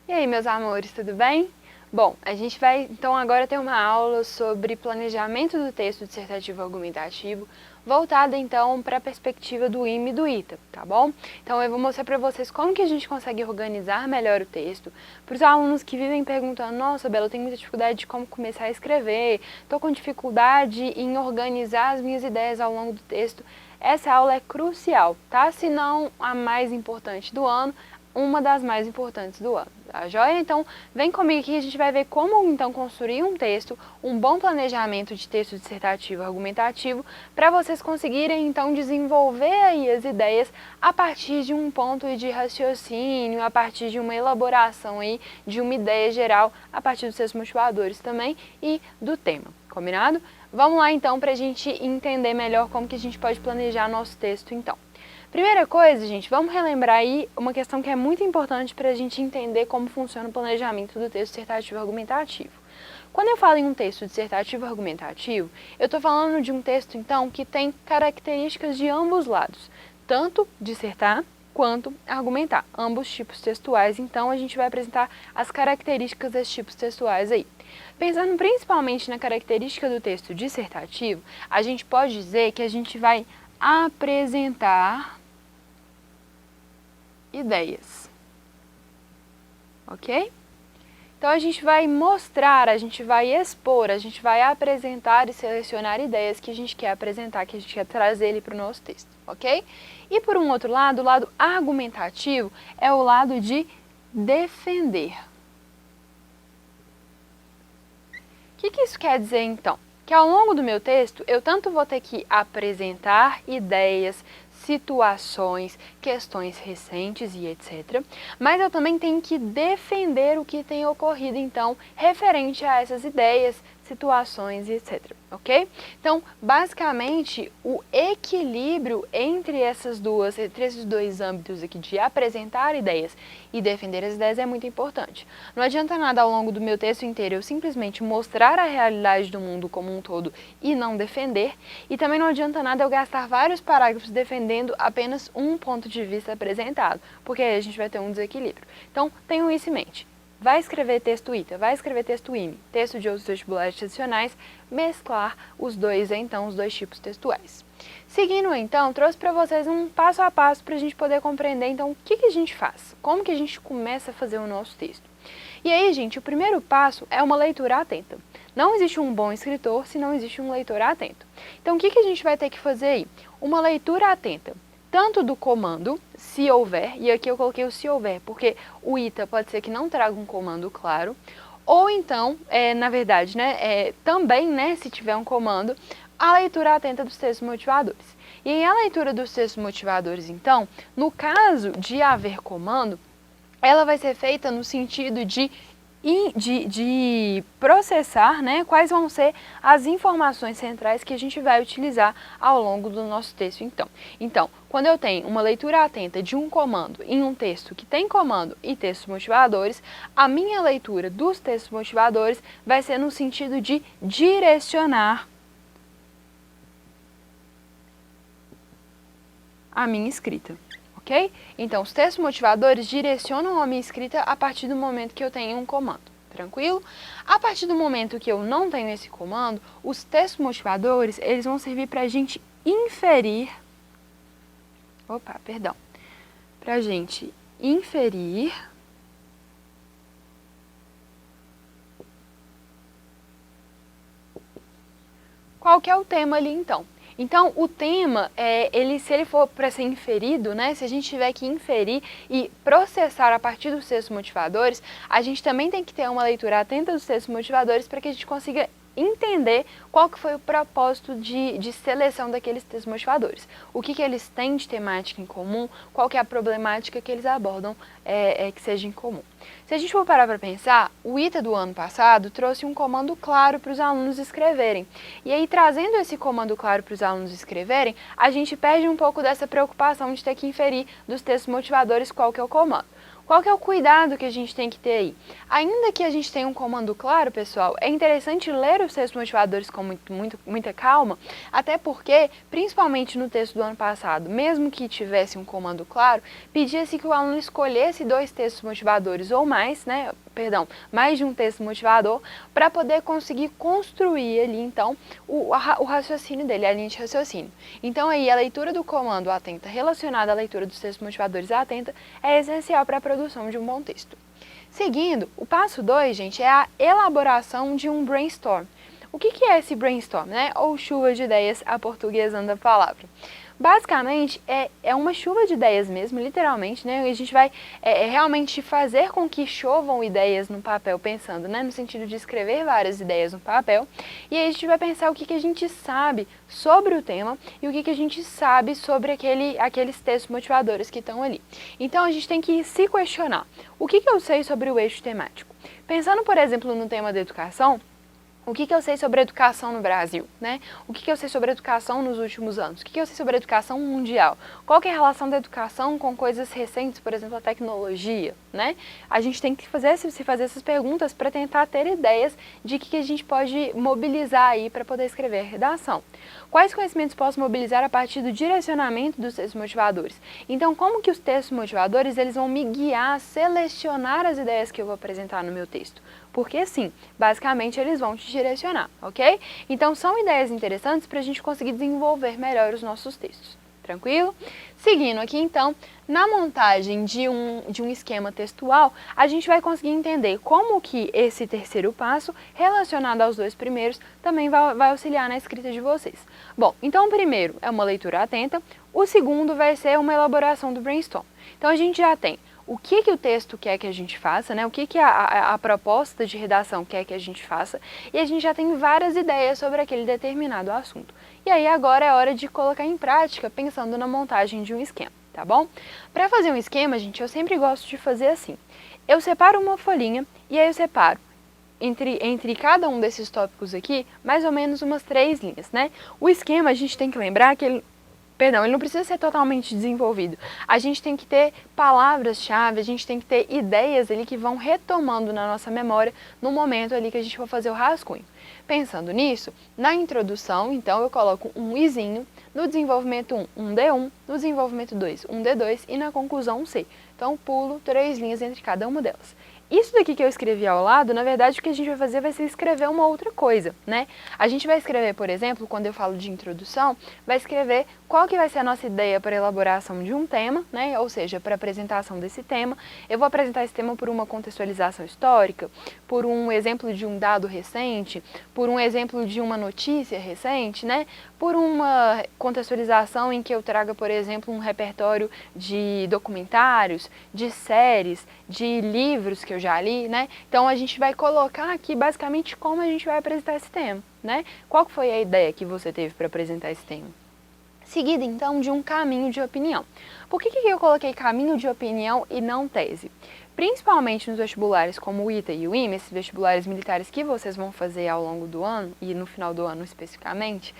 E aí, meus amores, tudo bem? Bom, a gente vai então agora ter uma aula sobre planejamento do texto dissertativo argumentativo, voltada então para a perspectiva do IME e do ITA, tá bom? Então eu vou mostrar para vocês como que a gente consegue organizar melhor o texto, para os alunos que vivem perguntando, nossa, Bela, eu tenho muita dificuldade de como começar a escrever, estou com dificuldade em organizar as minhas ideias ao longo do texto. Essa aula é crucial, tá? Se não a mais importante do ano, uma das mais importantes do ano, tá joia? Então, vem comigo aqui, a gente vai ver como então construir um texto, um bom planejamento de texto dissertativo argumentativo, para vocês conseguirem então desenvolver aí as ideias a partir de um ponto de raciocínio, a partir de uma elaboração aí de uma ideia geral, a partir dos seus motivadores também e do tema, combinado? Vamos lá então para a gente entender melhor como que a gente pode planejar nosso texto então. Primeira coisa, gente, vamos relembrar aí uma questão que é muito importante para a gente entender como funciona o planejamento do texto dissertativo argumentativo. Quando eu falo em um texto dissertativo argumentativo, eu estou falando de um texto, então, que tem características de ambos lados, tanto dissertar quanto argumentar, ambos tipos textuais, então a gente vai apresentar as características desses tipos textuais aí. Pensando principalmente na característica do texto dissertativo, a gente pode dizer que a gente vai apresentar ideias, ok? Então a gente vai mostrar, a gente vai expor, a gente vai apresentar e selecionar ideias que a gente quer apresentar, que a gente quer trazer ele para o nosso texto, ok? E por um outro lado, o lado argumentativo é o lado de defender. O que isso quer dizer então? Que ao longo do meu texto, eu tanto vou ter que apresentar ideias, situações, questões recentes e etc. Mas eu também tenho que defender o que tem ocorrido, então, referente a essas ideias, situações e etc. Ok? Então, basicamente, o equilíbrio entre esses dois âmbitos aqui de apresentar ideias e defender as ideias é muito importante. Não adianta nada ao longo do meu texto inteiro eu simplesmente mostrar a realidade do mundo como um todo e não defender, e também não adianta nada eu gastar vários parágrafos defendendo apenas um ponto de vista apresentado, porque aí a gente vai ter um desequilíbrio. Então, tenham isso em mente. Vai escrever texto ITA, vai escrever texto IME, texto de outros vestibulares tradicionais, mesclar os dois, então, os dois tipos textuais. Seguindo, então, trouxe para vocês um passo a passo para a gente poder compreender, então, o que a gente faz, como que a gente começa a fazer o nosso texto. E aí, gente, o primeiro passo é uma leitura atenta. Não existe um bom escritor se não existe um leitor atento. Então, o que a gente vai ter que fazer aí? Uma leitura atenta, tanto do comando, se houver, e aqui eu coloquei o se houver, porque o ITA pode ser que não traga um comando claro, ou então, na verdade, também, se tiver um comando, a leitura atenta dos textos motivadores. E a leitura dos textos motivadores, então, no caso de haver comando, ela vai ser feita no sentido de processar, quais vão ser as informações centrais que a gente vai utilizar ao longo do nosso texto, então. Então, quando eu tenho uma leitura atenta de um comando em um texto que tem comando e textos motivadores, a minha leitura dos textos motivadores vai ser no sentido de direcionar a minha escrita. Ok? Então, os textos motivadores direcionam a minha escrita a partir do momento que eu tenho um comando. Tranquilo? A partir do momento que eu não tenho esse comando, os textos motivadores, eles vão servir para a gente inferir... Para a gente inferir... Qual que é o tema ali, então? Então, o tema, se ele for para ser inferido, se a gente tiver que inferir e processar a partir dos textos motivadores, a gente também tem que ter uma leitura atenta dos textos motivadores para que a gente consiga entender qual que foi o propósito de seleção daqueles textos motivadores. O que eles têm de temática em comum, qual que é a problemática que eles abordam que seja em comum. Se a gente for parar para pensar, o ITA do ano passado trouxe um comando claro para os alunos escreverem. E aí, trazendo esse comando claro para os alunos escreverem, a gente perde um pouco dessa preocupação de ter que inferir dos textos motivadores qual que é o comando. Qual que é o cuidado que a gente tem que ter aí? Ainda que a gente tenha um comando claro, pessoal, é interessante ler os textos motivadores com muita calma, até porque, principalmente no texto do ano passado, mesmo que tivesse um comando claro, pedia-se que o aluno escolhesse 2 textos motivadores ou mais, né? Mais de um texto motivador, para poder conseguir construir ali, então, o raciocínio dele, a linha de raciocínio. Então, aí, a leitura do comando atenta relacionada à leitura dos textos motivadores atenta é essencial para a produção de um bom texto. Seguindo, o passo 2, gente, é a elaboração de um brainstorm. O que é esse brainstorm, né? Ou chuva de ideias, aportuguesando a palavra. Basicamente, é uma chuva de ideias mesmo, literalmente, né? A gente vai realmente fazer com que chovam ideias no papel, pensando, né? No sentido de escrever várias ideias no papel. E aí a gente vai pensar o que a gente sabe sobre o tema e o que a gente sabe sobre aqueles textos motivadores que estão ali. Então, a gente tem que se questionar. O que eu sei sobre o eixo temático? Pensando, por exemplo, no tema da educação, o que eu sei sobre a educação no Brasil, né? O que eu sei sobre a educação nos últimos anos? O que eu sei sobre a educação mundial? Qual que é a relação da educação com coisas recentes, por exemplo, a tecnologia, né? A gente tem que se fazer essas perguntas para tentar ter ideias de que a gente pode mobilizar aí para poder escrever a redação. Quais conhecimentos posso mobilizar a partir do direcionamento dos textos motivadores? Então, como que os textos motivadores eles vão me guiar a selecionar as ideias que eu vou apresentar no meu texto? Porque sim, basicamente eles vão te direcionar, ok? Então são ideias interessantes para a gente conseguir desenvolver melhor os nossos textos, tranquilo? Seguindo aqui então, na montagem de um esquema textual, a gente vai conseguir entender como que esse terceiro passo, relacionado aos 2 primeiros, também vai auxiliar na escrita de vocês. Bom, então o primeiro é uma leitura atenta, o segundo vai ser uma elaboração do brainstorm. Então a gente já tem o que o texto quer que a gente faça, né? O que a proposta de redação quer que a gente faça, e a gente já tem várias ideias sobre aquele determinado assunto. E aí agora é hora de colocar em prática, pensando na montagem de um esquema, tá bom? Para fazer um esquema, gente, eu sempre gosto de fazer assim. Eu separo uma folhinha e aí eu separo entre cada um desses tópicos aqui, mais ou menos umas 3 linhas, né? O esquema, a gente tem que lembrar que ele não precisa ser totalmente desenvolvido. A gente tem que ter palavras-chave, a gente tem que ter ideias ali que vão retomando na nossa memória no momento ali que a gente for fazer o rascunho. Pensando nisso, na introdução, então, eu coloco um izinho, no desenvolvimento 1, um D1, no desenvolvimento 2, um D2 e na conclusão um C. Então, pulo 3 linhas entre cada uma delas. Isso daqui que eu escrevi ao lado, na verdade, o que a gente vai fazer vai ser escrever uma outra coisa, né? A gente vai escrever, por exemplo, quando eu falo de introdução, vai escrever qual que vai ser a nossa ideia para a elaboração de um tema, né? Ou seja, para a apresentação desse tema. Eu vou apresentar esse tema por uma contextualização histórica, por um exemplo de um dado recente, por um exemplo de uma notícia recente, né? Por uma contextualização em que eu traga, por exemplo, um repertório de documentários, de séries, de livros que eu já li, né? Então a gente vai colocar aqui basicamente como a gente vai apresentar esse tema, né? Qual foi a ideia que você teve para apresentar esse tema? Seguida então de um caminho de opinião. Por que eu coloquei caminho de opinião e não tese? Principalmente nos vestibulares como o ITA e o IME, esses vestibulares militares que vocês vão fazer ao longo do ano e no final do ano especificamente,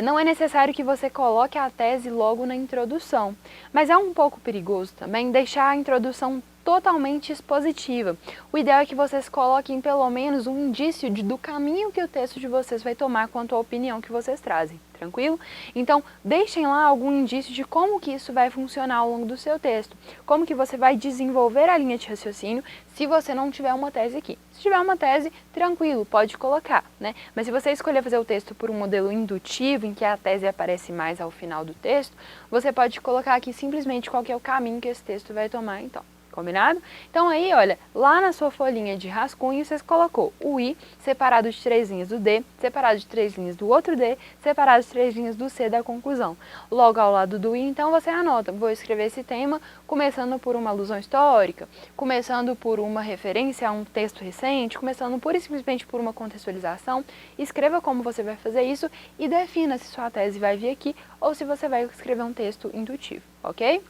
não é necessário que você coloque a tese logo na introdução, mas é um pouco perigoso também deixar a introdução totalmente expositiva. O ideal é que vocês coloquem pelo menos um indício do caminho que o texto de vocês vai tomar quanto à opinião que vocês trazem, tranquilo? Então, deixem lá algum indício de como que isso vai funcionar ao longo do seu texto, como que você vai desenvolver a linha de raciocínio se você não tiver uma tese aqui. Se tiver uma tese, tranquilo, pode colocar, né? Mas se você escolher fazer o texto por um modelo indutivo, em que a tese aparece mais ao final do texto, você pode colocar aqui simplesmente qual que é o caminho que esse texto vai tomar, então. Combinado? Então aí, olha, lá na sua folhinha de rascunho, você colocou o I separado de 3 linhas do D, separado de 3 linhas do outro D, separado de 3 linhas do C da conclusão. Logo ao lado do I, então, você anota, vou escrever esse tema começando por uma alusão histórica, começando por uma referência a um texto recente, começando pura e simplesmente por uma contextualização. Escreva como você vai fazer isso e defina se sua tese vai vir aqui ou se você vai escrever um texto indutivo, ok?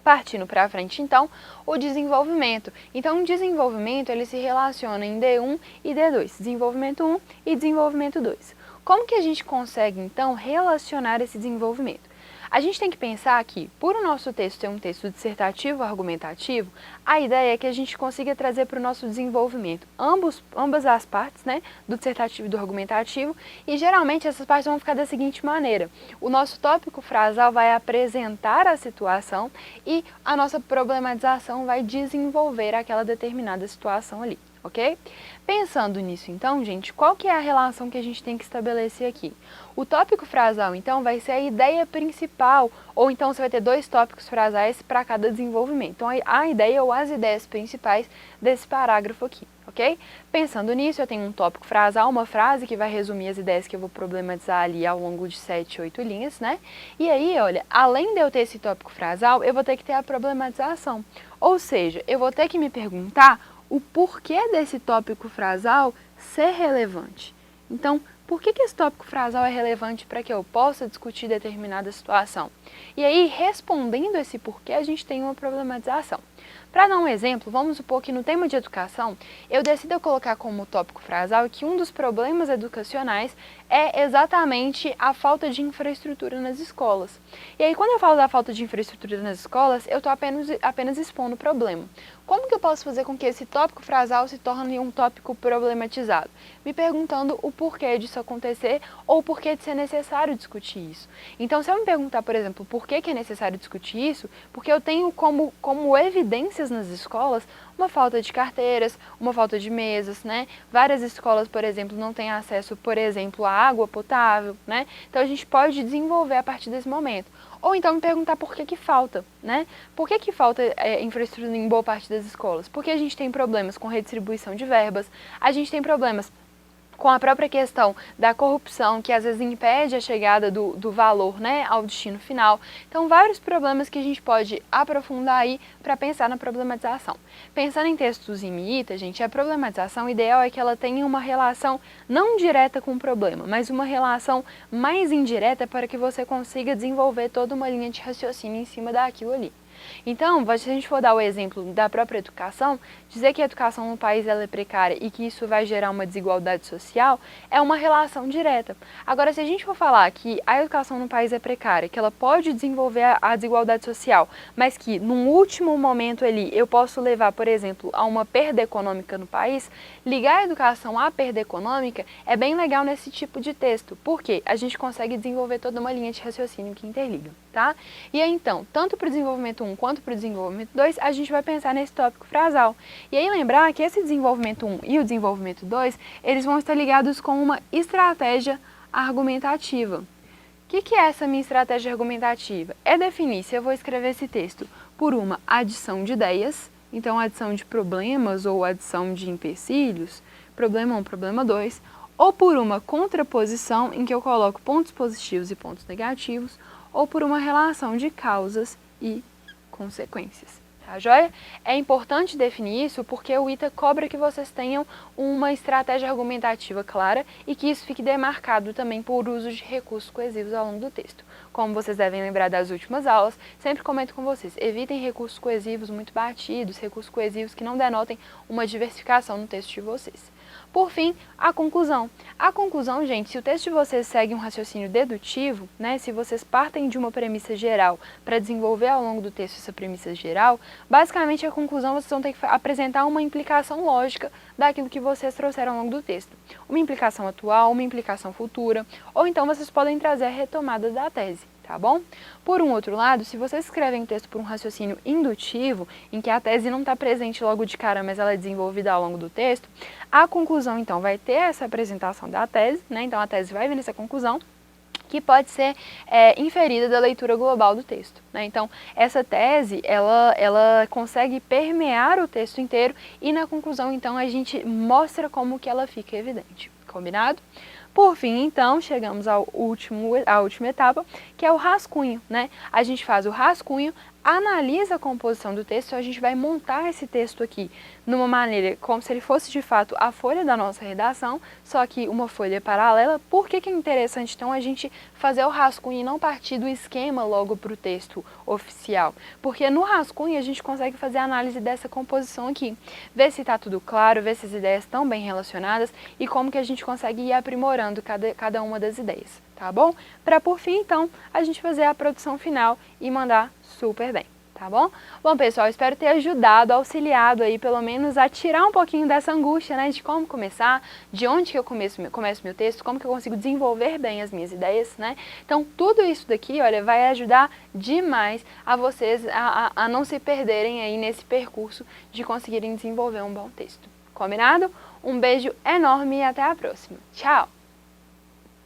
Partindo para frente, então, o desenvolvimento. Então, o desenvolvimento ele se relaciona em D1 e D2, desenvolvimento 1 e desenvolvimento 2. Como que a gente consegue, então, relacionar esse desenvolvimento? A gente tem que pensar que, por o nosso texto ser um texto dissertativo argumentativo, a ideia é que a gente consiga trazer para o nosso desenvolvimento ambas as partes, né, do dissertativo e do argumentativo, e geralmente essas partes vão ficar da seguinte maneira: o nosso tópico frasal vai apresentar a situação e a nossa problematização vai desenvolver aquela determinada situação ali. Ok? Pensando nisso então, gente, qual que é a relação que a gente tem que estabelecer aqui? O tópico frasal, então, vai ser a ideia principal, ou então você vai ter 2 tópicos frasais para cada desenvolvimento. Então, a ideia ou as ideias principais desse parágrafo aqui, ok? Pensando nisso, eu tenho um tópico frasal, uma frase que vai resumir as ideias que eu vou problematizar ali ao longo de 7, 8 linhas, né? E aí, olha, além de eu ter esse tópico frasal, eu vou ter que ter a problematização. Ou seja, eu vou ter que me perguntar o porquê desse tópico frasal ser relevante. Então, por que esse tópico frasal é relevante para que eu possa discutir determinada situação? E aí, respondendo esse porquê, a gente tem uma problematização. Para dar um exemplo, vamos supor que no tema de educação, eu decido colocar como tópico frasal que um dos problemas educacionais é exatamente a falta de infraestrutura nas escolas. E aí, quando eu falo da falta de infraestrutura nas escolas, eu estou apenas expondo o problema. Como que eu posso fazer com que esse tópico frasal se torne um tópico problematizado? Me perguntando o porquê disso acontecer ou o porquê de ser necessário discutir isso. Então, se eu me perguntar, por exemplo, por que é necessário discutir isso, porque eu tenho como evidências nas escolas uma falta de carteiras, uma falta de mesas, né? Várias escolas, por exemplo, não têm acesso, por exemplo, à água potável, né? Então, a gente pode desenvolver a partir desse momento. Ou então me perguntar por que falta, né? Por que falta infraestrutura em boa parte das escolas? Porque a gente tem problemas com redistribuição de verbas, a gente tem problemas com a própria questão da corrupção, que às vezes impede a chegada do valor, né, ao destino final. Então, vários problemas que a gente pode aprofundar aí para pensar na problematização. Pensando em textos em MITA, gente, a problematização ideal é que ela tenha uma relação não direta com o problema, mas uma relação mais indireta para que você consiga desenvolver toda uma linha de raciocínio em cima daquilo ali. Então, se a gente for dar o exemplo da própria educação, dizer que a educação no país ela é precária e que isso vai gerar uma desigualdade social é uma relação direta. Agora, se a gente for falar que a educação no país é precária, que ela pode desenvolver a desigualdade social, mas que num último momento ali eu posso levar, por exemplo, a uma perda econômica no país, ligar a educação à perda econômica é bem legal nesse tipo de texto, porque a gente consegue desenvolver toda uma linha de raciocínio que interliga, tá? E aí, então, tanto para o desenvolvimento 1 quanto para o desenvolvimento 2, a gente vai pensar nesse tópico frasal. E aí lembrar que esse desenvolvimento 1 e o desenvolvimento 2, eles vão estar ligados com uma estratégia argumentativa. O que é essa minha estratégia argumentativa? É definir se eu vou escrever esse texto por uma adição de ideias, então adição de problemas ou adição de empecilhos, problema 1, problema 2, ou por uma contraposição em que eu coloco pontos positivos e pontos negativos, ou por uma relação de causas e consequências. Tá joia? É importante definir isso porque o ITA cobra que vocês tenham uma estratégia argumentativa clara e que isso fique demarcado também por uso de recursos coesivos ao longo do texto. Como vocês devem lembrar das últimas aulas, sempre comento com vocês, evitem recursos coesivos muito batidos, recursos coesivos que não denotem uma diversificação no texto de vocês. Por fim, a conclusão. A conclusão, gente, se o texto de vocês segue um raciocínio dedutivo, né, se vocês partem de uma premissa geral para desenvolver ao longo do texto essa premissa geral, basicamente a conclusão vocês vão ter que apresentar uma implicação lógica daquilo que vocês trouxeram ao longo do texto. Uma implicação atual, uma implicação futura, ou então vocês podem trazer a retomada da tese. Tá bom? Por um outro lado, se vocês escrevem o texto por um raciocínio indutivo, em que a tese não está presente logo de cara, mas ela é desenvolvida ao longo do texto, a conclusão, então, vai ter essa apresentação da tese, né? Então, a tese vai vir nessa conclusão, que pode ser inferida da leitura global do texto, né? Então, essa tese, ela consegue permear o texto inteiro e, na conclusão, então, a gente mostra como que ela fica evidente. Combinado? Por fim, então, chegamos à última etapa, que é o rascunho, né? A gente faz o rascunho, analisa a composição do texto, a gente vai montar esse texto aqui numa maneira como se ele fosse de fato a folha da nossa redação, só que uma folha paralela. Por que é interessante então a gente fazer o rascunho e não partir do esquema logo para o texto oficial? Porque no rascunho a gente consegue fazer a análise dessa composição aqui, ver se está tudo claro, ver se as ideias estão bem relacionadas e como que a gente consegue ir aprimorando cada uma das ideias. tá bom? Para por fim, então, a gente fazer a produção final e mandar super bem, tá bom? Bom, pessoal, espero ter ajudado, auxiliado aí, pelo menos, a tirar um pouquinho dessa angústia, né, de como começar, de onde que eu começo meu texto, como que eu consigo desenvolver bem as minhas ideias, né? Então, tudo isso daqui, olha, vai ajudar demais a vocês a não se perderem aí nesse percurso de conseguirem desenvolver um bom texto. Combinado? Um beijo enorme e até a próxima. Tchau!